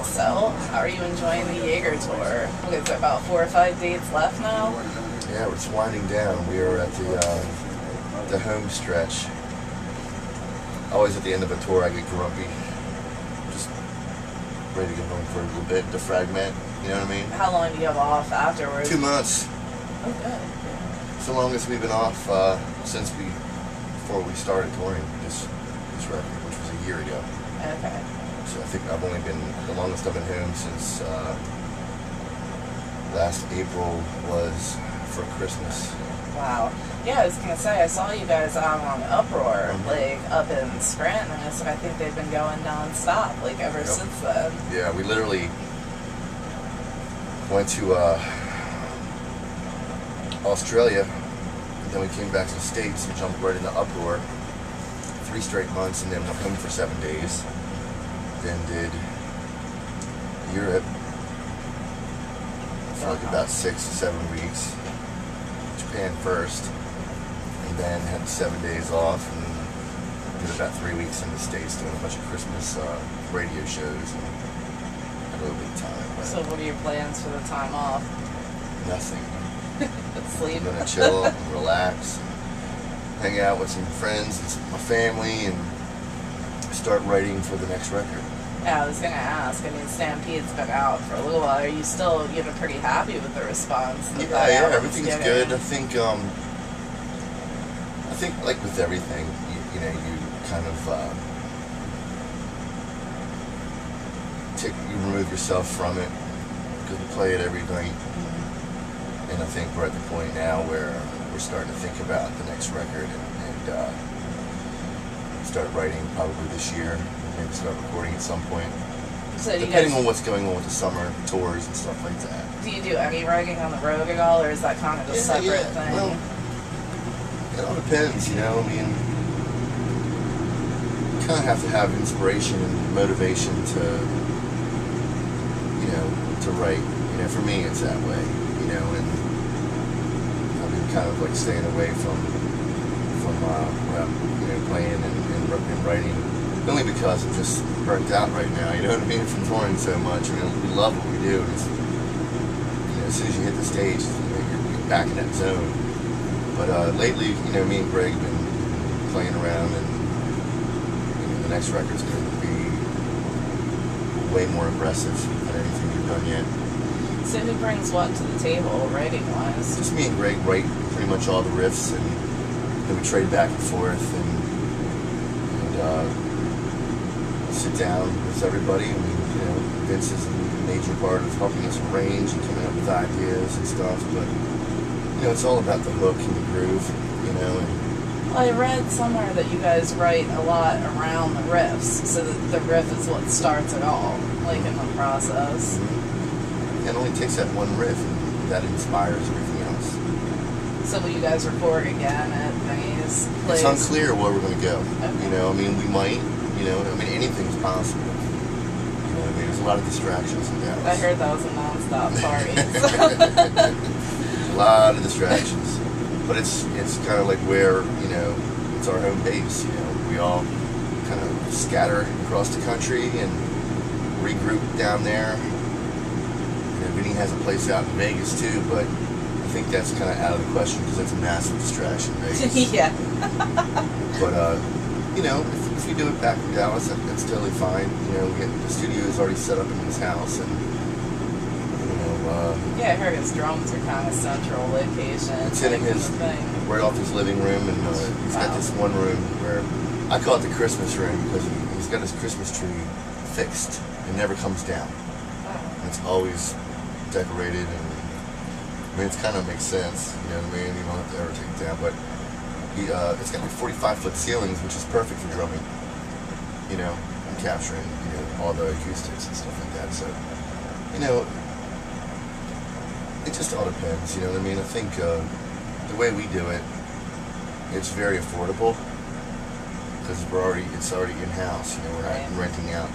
So, how are you enjoying the Jaeger tour? Is there about 4 or 5 dates left now? Yeah, it's winding down. We are at the home stretch. Always at the end of a tour, I get grumpy. Just ready to go home for a little bit, defragment. You know what I mean? How long do you have off afterwards? 2 months. Oh, good. It's the longest we've been off since before we started touring this record, which was a year ago. Okay. So I think I've only been, the longest I've been home since last April was for Christmas. Wow. Yeah, I was going to say, I saw you guys out on Uproar, like, up in Scranton, and I think they've been going non-stop, like, ever since then. Yeah, we literally went to Australia, and then we came back to the States and jumped right into Uproar. 3 straight months, and then went home for 7 days. Then did Europe for like about 6 to 7 weeks. Japan first, and then had 7 days off, and did about 3 weeks in the States doing a bunch of Christmas radio shows, and had a little bit of time. So what are your plans for the time off? Nothing. Sleep. I'm gonna chill and relax, hang out with some friends and my family, and start writing for the next record. Yeah, I was gonna ask. I mean, Stampede's been out for a little while. Are you still, pretty happy with the response? Yeah, everything's good. I think like with everything, you kind of you remove yourself from it because we play it every night. And I think we're at the point now where we're starting to think about the next record and start writing probably this year. Maybe start recording at some point. So depending on what's going on with the summer tours and stuff like that. Do you do any writing on the road at all, or is that kind of a separate thing? Well, it all depends, I mean, you kind of have to have inspiration and motivation to write. For me, it's that way, and I've been kind of like staying away from playing and writing. Only because I'm just burnt out right now, you know what I mean, from touring so much. I mean, we love what we do, and it's, as soon as you hit the stage, you're back in that zone. But lately, me and Greg have been playing around, and the next record's going to be way more aggressive than anything we've done yet. So who brings what to the table, writing-wise? Just me and Greg write pretty much all the riffs, and then we trade back and forth, and sit down with everybody. I mean, Vince is a major part of helping us arrange and coming up with ideas and stuff, but it's all about the hook and the groove, and well, I read somewhere that you guys write a lot around the riffs, so that the riff is what starts it all, like in the process. It only takes that one riff, and that inspires everything else. So will you guys record again at Vinny's place? It's unclear where we're going to go. Okay. We might. Anything's possible. There's a lot of distractions in Dallas. I heard that was a non-stop party. A lot of distractions. But it's kind of like where, it's our home base. We all kind of scatter across the country and regroup down there. Vinny has a place out in Vegas too, but I think that's kind of out of the question because that's a massive distraction, Vegas. Yeah. But, if we do it back in Dallas, that's totally fine. The studio is already set up in his house, and yeah, I heard his drums are kind of central location. It's in right off his living room, and he's got this one room where I call it the Christmas room because he's got his Christmas tree fixed. It never comes down. And it's always decorated, and it kind of makes sense. You know what I mean? You don't have to ever take it down, but. It's got like 45-foot ceilings, which is perfect for drumming, and capturing, all the acoustics and stuff like that. So, it just all depends, I mean? I think the way we do it, it's very affordable because it's already in-house. We're not renting out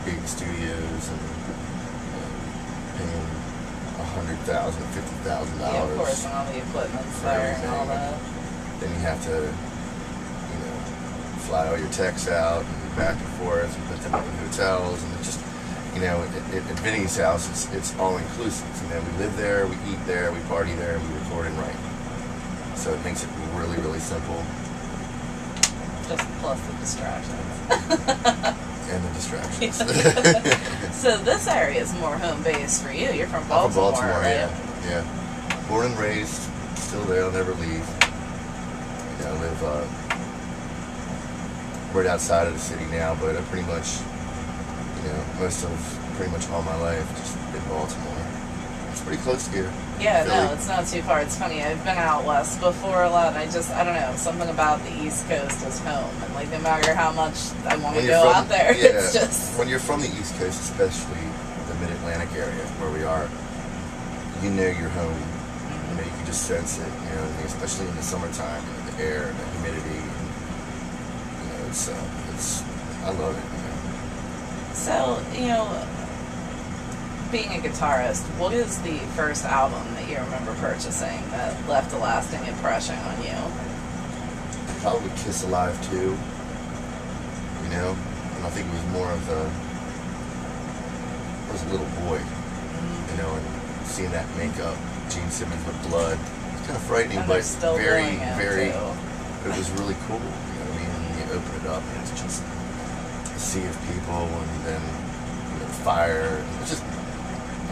big studios and paying $100,000, $50,000. Yeah, of course, and all the equipment's there and all that. Then you have to, fly all your techs out and back and forth and put them up in hotels, and it just, you know, at Vinny's house, it's all inclusive. You know, we live there, we eat there, we party there, and we record and write. So it makes it really, really simple. Just plus the distractions. And the distractions. So this area is more home base for you. You're from Baltimore, I'm from Baltimore, right? Yeah. Born and raised, still there. I'll never leave. You know, I live right outside of the city now, but I pretty much, you know, pretty much all my life just in Baltimore. It's pretty close to here. Yeah, Philly. no, it's not too far. It's funny. I've been out west before a lot, and I don't know, something about the East Coast is home. And, like, no matter how much I want to go out there, it's just... When you're from the East Coast, especially the Mid-Atlantic area where we are, you know you're home. You know, you can just sense it, you know, especially in the summertime, you know, the air and the humidity. And, you know, it's I love it, you know. So, you know, being a guitarist, what is the first album that you remember purchasing that left a lasting impression on you? Probably Kiss Alive 2, you know, and I think it was more of I was a little boy, you know, and seeing that makeup, Gene Simmons with blood, it's kind of frightening, but very, it was really cool, you know what I mean, and you open it up and it's just a sea of people and then, you know, fire, it's just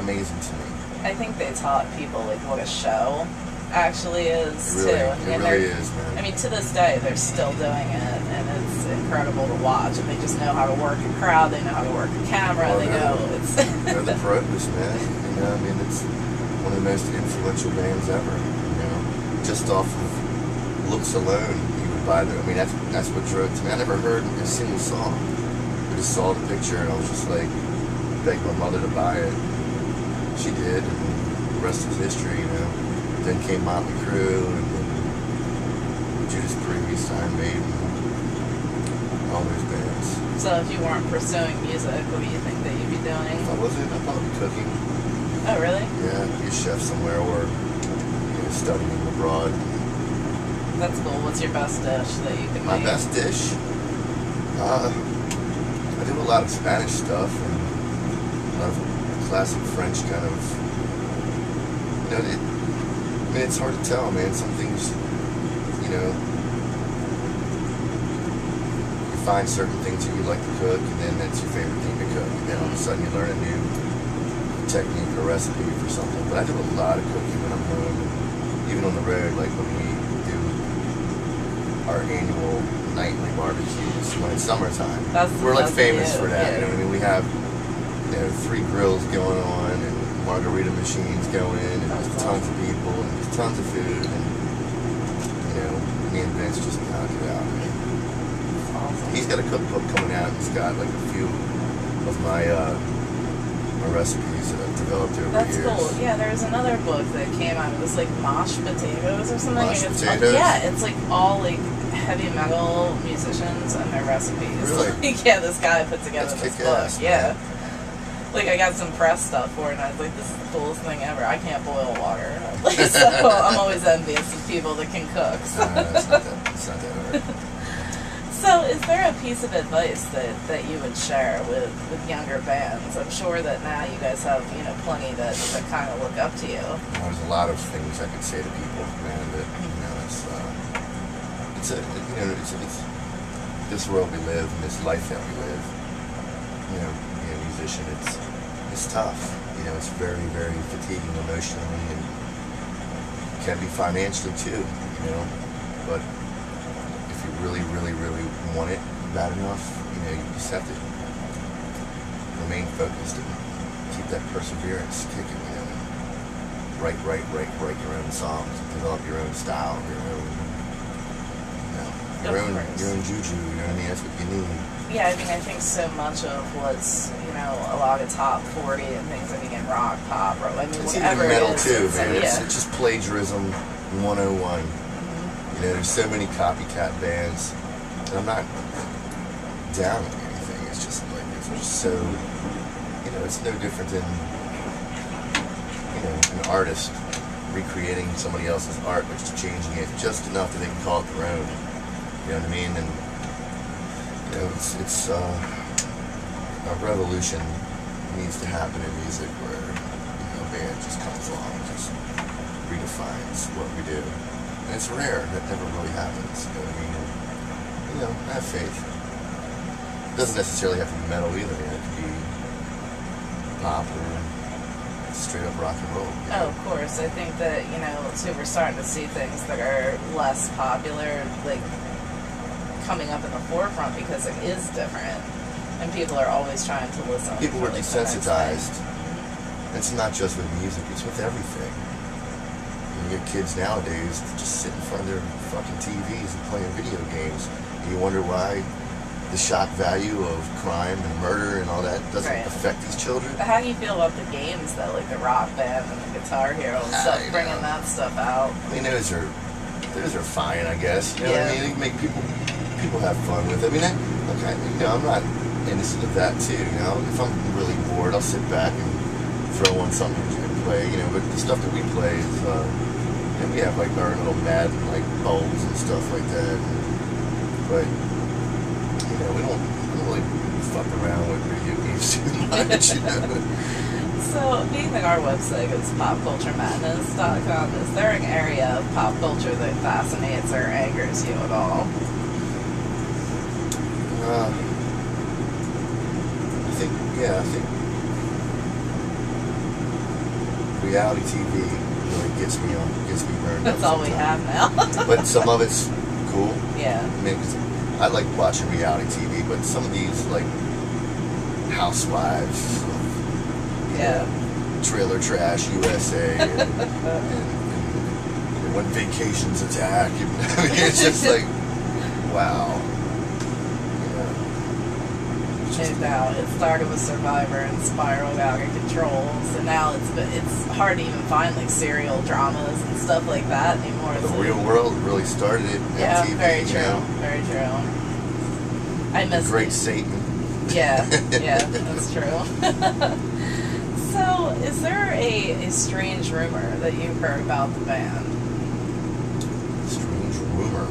amazing to me. I think they taught people, like, what a show actually is, it really, too. It really is, man. I mean, to this day, they're still doing it, and it's incredible to watch. And they just know how to work a crowd, they know how to work a camera, Oh, they know it's... They're the pros, man. You know, I mean, it's one of the most influential bands ever, you know. Just off of looks alone, you would buy them. I mean, that's what drove to me. I never heard a single song. I just saw the picture, and I was just like, begged my mother to buy it. She did, and the rest is history, you know. Then came Motley Crue, and then Judas Priest, Iron Maiden, all those bands. So if you weren't pursuing music, what do you think that you'd be doing? I wasn't. I'd probably be cooking. Oh, really? Yeah, be a chef somewhere, or, you know, studying abroad. That's cool. What's your best dish that you can make? My best dish? I do a lot of Spanish stuff, and a lot of classic French kind of, you know, I mean, it's hard to tell, man. Some things, you know, you find certain things that you like to cook, and then that's your favorite thing to cook. And then all of a sudden you learn a new technique or recipe for something. But I do a lot of cooking when I'm home, and even on the road, like when we do our annual nightly barbecues when it's summertime. We're like famous for that. You know what I mean? We have, you know, 3 grills going on and margarita machines going, and just tons of people and just tons of food, and, you know, me and Vince just knock it out. Awesome. He's got a cookbook coming out. He's got like a few of my recipes that I've developed over the years. That's cool. Yeah, there was another book that came out. It was like Mosh Potatoes or something. Mosh Potatoes? Yeah, it's like all like heavy metal musicians and their recipes. Really? Like, yeah, this guy put together That's this kick-ass, book. Yeah. man. Like, I got some press stuff for it, and I was like, this is the coolest thing ever. I can't boil water. Like, so I'm always envious of people that can cook. So. It's not that hard. So, is there a piece of advice that you would share with younger bands? I'm sure that now you guys have, you know, plenty that kind of look up to you. There's a lot of things I could say to people, man, that, you know, it's this world we live, and this life that we live, you know, being a musician, it's tough. You know, it's very, very fatiguing emotionally, and can be financially too, you know, but if you really, really, really want it bad enough, you know, you just have to remain focused and keep that perseverance kicking, you know, and write your own songs, develop your own style, your own juju, you know what I mean? That's what you need. Yeah, I mean, I think so much of what's, you know, a lot of top 40 and things, I mean, in rock, pop, or, I mean, it's whatever even metal it is. too, man. Yeah. It's just plagiarism 101. You know, there's so many copycat bands, and I'm not down on anything. It's just like, it's just so, you know, it's no different than, you know, an artist recreating somebody else's art, but just changing it just enough that they can call it their own. You know what I mean? And, you know, it's a revolution needs to happen in music where, you know, a band just comes along and just redefines what we do. And it's rare. That never really happens. You know what I mean? And, you know, I have faith. It doesn't necessarily have to be metal either. It could be pop or straight up rock and roll. You know? Oh, of course. I think that, you know, too, we're starting to see things that are less popular, like, coming up in the forefront because it is different. And people are always trying to listen. People were desensitized. It's not just with music, it's with everything. You get kids nowadays that just sit in front of their fucking TVs and playing video games. And you wonder why the shock value of crime and murder and all that doesn't affect these children. But how do you feel about the games, though, like the Rock Band and the Guitar Hero and stuff, bringing that stuff out? I mean, those are fine, I guess. You know what I mean? They can make people have fun with it. I mean, you know, I'm not innocent of that too. You know, if I'm really bored, I'll sit back and throw on something and play. You know, but the stuff that we play is, you know, we have like our little Madden like bulbs and stuff like that. But you know, we don't really fuck around with video games too much. You know? So, being that our website is popculturemadness.com, is there an area of pop culture that fascinates or angers you at all? I think reality TV really gets me burned. That's all we have now. But some of it's cool. Yeah. I mean, I like watching reality TV, but some of these, like, Housewives, Trailer Trash USA, and When Vacations Attack, and, I mean, it's just like, wow. No doubt. It started with Survivor and spiraled out of control, so now it's hard to even find like serial dramas and stuff like that anymore. The Real World really started it. Yeah, MTV, very true. You know? Very true. I miss The Great Satan. Yeah, that's true. So, is there a strange rumor that you've heard about the band? Strange rumor.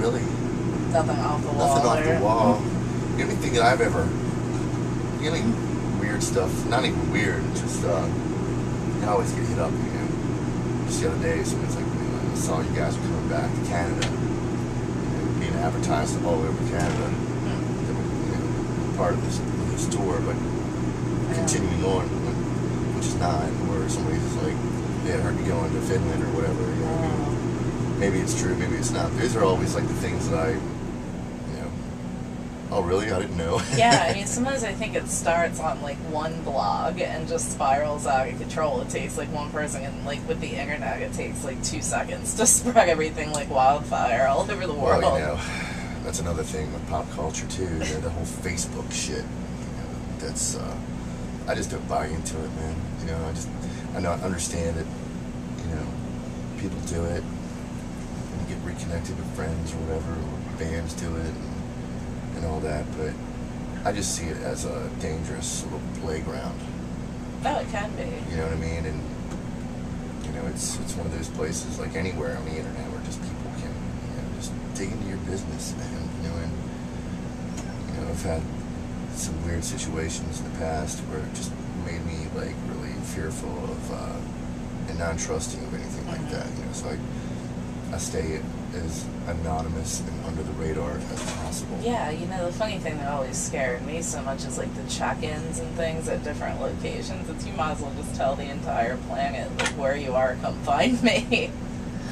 Really? Nothing off the wall. Nothing off the wall. The only thing that I've ever, the only weird stuff, not even weird, just, I always get hit up, you know. Just the other day, someone's like, you know, I saw you guys were coming back to Canada, you know, being advertised all over Canada. That were, you know, part of this tour, but continuing on, which is not, or somebody's like, yeah, I heard you going to Finland or whatever, you know what I mean? Maybe it's true, maybe it's not. These are always like the things that I, you know, oh really? I didn't know. Yeah, I mean, sometimes I think it starts on like one blog and just spirals out of control. It takes like one person, and like with the internet, it takes like 2 seconds to spread everything like wildfire all over the world. Well, you know, that's another thing with pop culture too. The whole Facebook shit. You know, that's, I just don't buy into it, man. You know, I understand it. You know, people do it. Get reconnected with friends or whatever, or bands do it and all that, but I just see it as a dangerous little playground. Oh, it can be. You know what I mean? And you know, it's one of those places like anywhere on the internet where just people can, you know, just dig into your business, man. You know, and you know, I've had some weird situations in the past where it just made me like really fearful of and non-trusting of anything like that. You know, so I stay as anonymous and under the radar as possible. Yeah, you know, the funny thing that always scared me so much is like the check-ins and things at different locations. It's you might as well just tell the entire planet like where you are, come find me.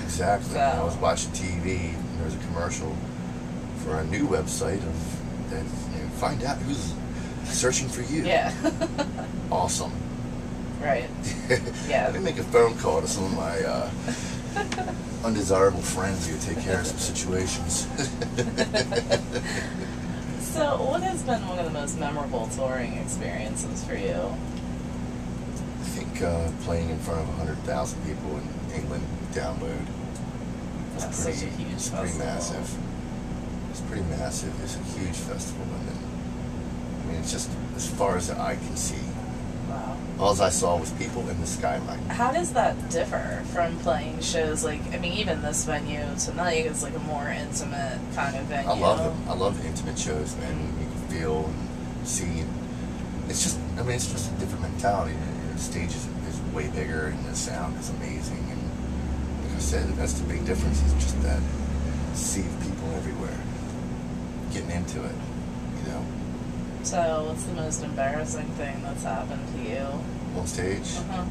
Exactly. So. I was watching TV and there was a commercial for a new website that, you know, find out who's searching for you. Yeah. Awesome. Right. Yeah. Let me make a phone call to some of my undesirable friends who take care of some situations. So, what has been one of the most memorable touring experiences for you? I think playing in front of 100,000 people in England, Download. That's such a huge It's festival. pretty massive. It's pretty massive. It's a huge festival, and then, I mean, it's just as far as the eye can see. Wow. All I saw was people in the skyline. How does that differ from playing shows like, I mean, even this venue tonight is like a more intimate kind of venue. I love them. I love intimate shows, man. You can feel and see. It's just, I mean, it's just a different mentality. The stage is way bigger and the sound is amazing. And like I said, that's the big difference, is just that sea of people everywhere getting into it, you know. So, what's the most embarrassing thing that's happened to you? On stage? Uh-huh.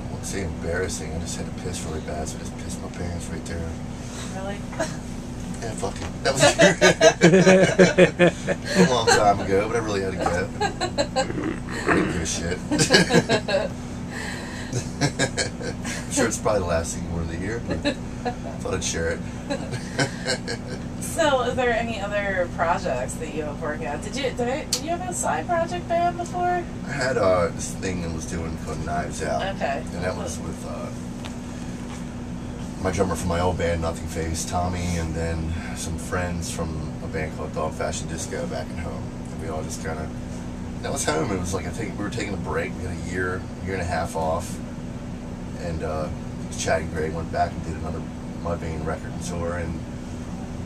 I won't say embarrassing, I just had to piss really bad, so I just pissed my pants right there. Really? Yeah, fuck it. That was a long time ago, but I really had to go. I didn't give a shit. I'm sure it's probably the last thing you wanted to hear, but I thought I'd share it. So, is there any other projects that you have working on? Did you have a side project band before? I had this thing I was doing called Knives Out. Okay. And that was with my drummer from my old band, Nothing Face, Tommy, and then some friends from a band called Dog Fashion Disco back at home. And we all just kind of, that was home. It was like, I think we were taking a break. We had a year and a half off. And Chad and Greg went back and did another Mudvayne record tour, and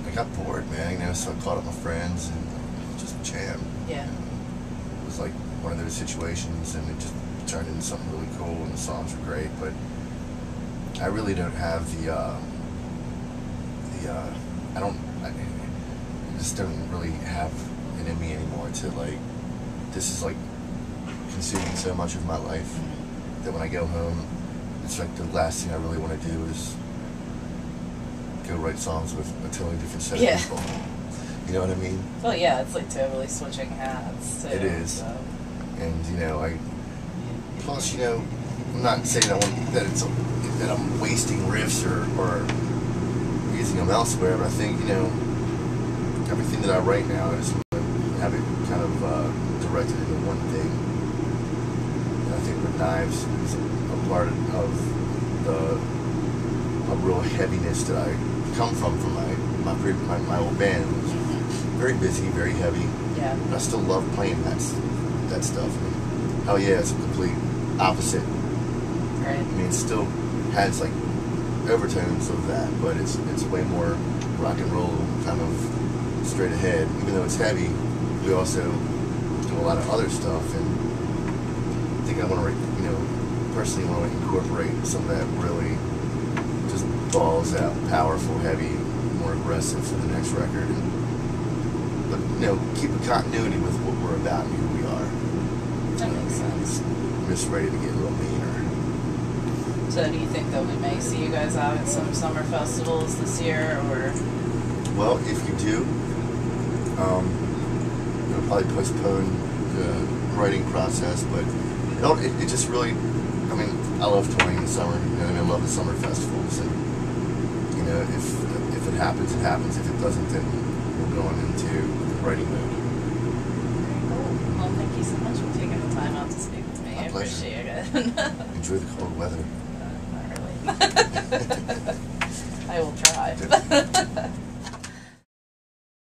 I got bored, man, you know, so I caught up with my friends and just jammed. Yeah. It was like one of those situations, and it just turned into something really cool, and the songs were great, but I really don't have I just don't really have it in me anymore to, like, this is like consuming so much of my life that when I go home, it's like the last thing I really want to do is go write songs with a totally different set of people. You know what I mean? Well, yeah, it's like totally switching hats, too. It is. So. And, you know, plus, you know, I'm not saying that I'm wasting riffs or using them elsewhere, but I think, you know, everything that I write now, I just want to have it kind of directed into one thing. And I think with Knives is a part of a real heaviness that I come from my old band. It was very busy, very heavy. Yeah. But I still love playing that stuff. I mean, hell yeah, it's a complete opposite. Right. I mean, it still has like overtones of that, but it's way more rock and roll, kind of straight ahead. Even though it's heavy, we also do a lot of other stuff, and I think I want to, you know, personally want to incorporate some of that really just balls out, powerful, heavy, more aggressive for the next record, but you know, keep a continuity with what we're about and who we are. That makes sense. I'm just ready to get a little meaner. So, do you think that we may see you guys out at some summer festivals this year, or? Well, if you do, it'll probably postpone the writing process, but it just really, I mean, I love touring in the summer. You know what I mean? I love the summer festivals, and you know, if it happens, it happens. If it doesn't, then we're going into writing mode. Very cool. Well, thank you so much for taking the time out to speak with me. My pleasure. Appreciate it. Enjoy the cold weather. Not really. I will try.